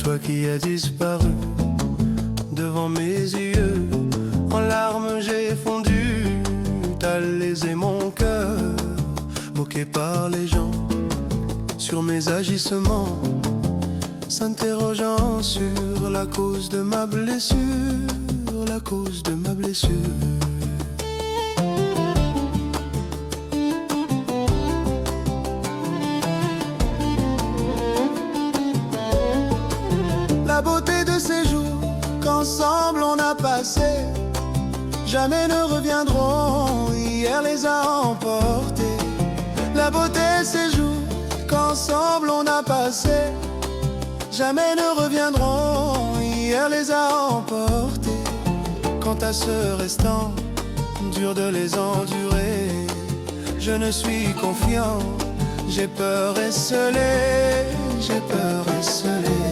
Toi qui as disparu devant mes yeux, en larmes j'ai fondu. T'as lésé mon cœur, moqué par les gens, sur mes agissements, s'interrogeant sur la cause de ma blessure, la cause de ma blessure. La beauté de ces jours qu'ensemble on a passés jamais ne reviendront, hier les a emportés. La beauté de ces jours qu'ensemble on a passés jamais ne reviendront, hier les a emportés. Quant à ce restant, dur de les endurer, je ne suis confiant, j'ai peur esselée, j'ai peur esselée.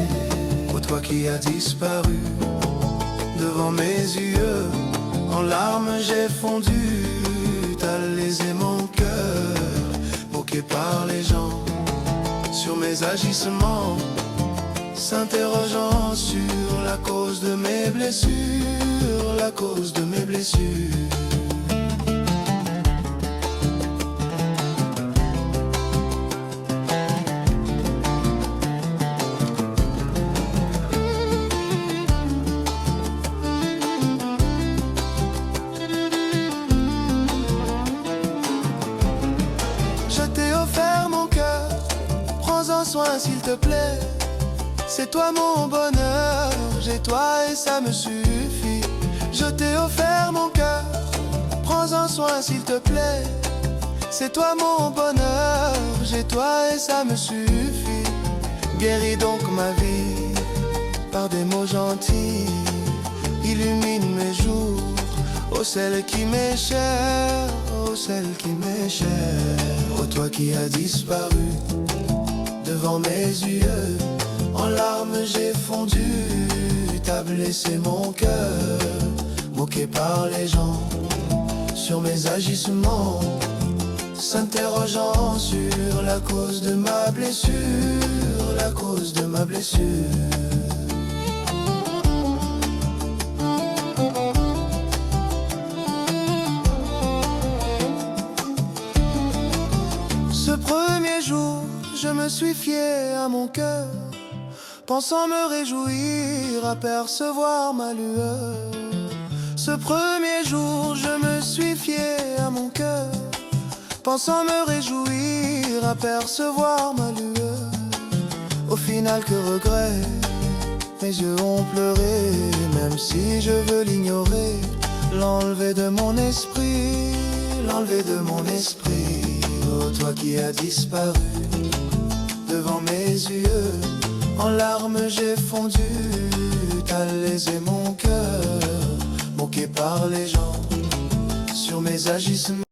Oh toi qui as disparu devant mes yeux, en larmes j'ai fondu. T'as lésé mon cœur, moqué par les gens, sur mes agissements, s'interrogeant sur la cause de mes blessures, la cause de mes blessures. Je t'ai offert mon cœur, prends-en soin s'il te plaît. C'est toi mon bonheur, j'ai toi et ça me suffit. Je t'ai offert mon cœur, prends-en soin s'il te plaît. C'est toi mon bonheur, j'ai toi et ça me suffit. Guéris donc ma vie par des mots gentils, illumine mes jours, ô celle qui m'est chère, ô celle qui m'est chère. Ô toi qui as disparu devant mes yeux, en larmes j'ai fondu. T'as blessé mon cœur, moqué par les gens, sur mes agissements, s'interrogeant sur la cause de ma blessure, la cause de ma blessure. Ce premier jour, je me suis fié à mon cœur, pensant me réjouir, apercevoir ma lueur. Ce premier jour, je me suis fié à mon cœur, pensant me réjouir, apercevoir ma lueur. Au final, que regret, mes yeux ont pleuré, même si je veux l'ignorer, l'enlever de mon esprit, l'enlever de mon esprit. Oh, toi qui as disparu devant mes yeux, en larmes j'ai fondu. T'as lésé mon cœur, moqué par les gens, sur mes agissements.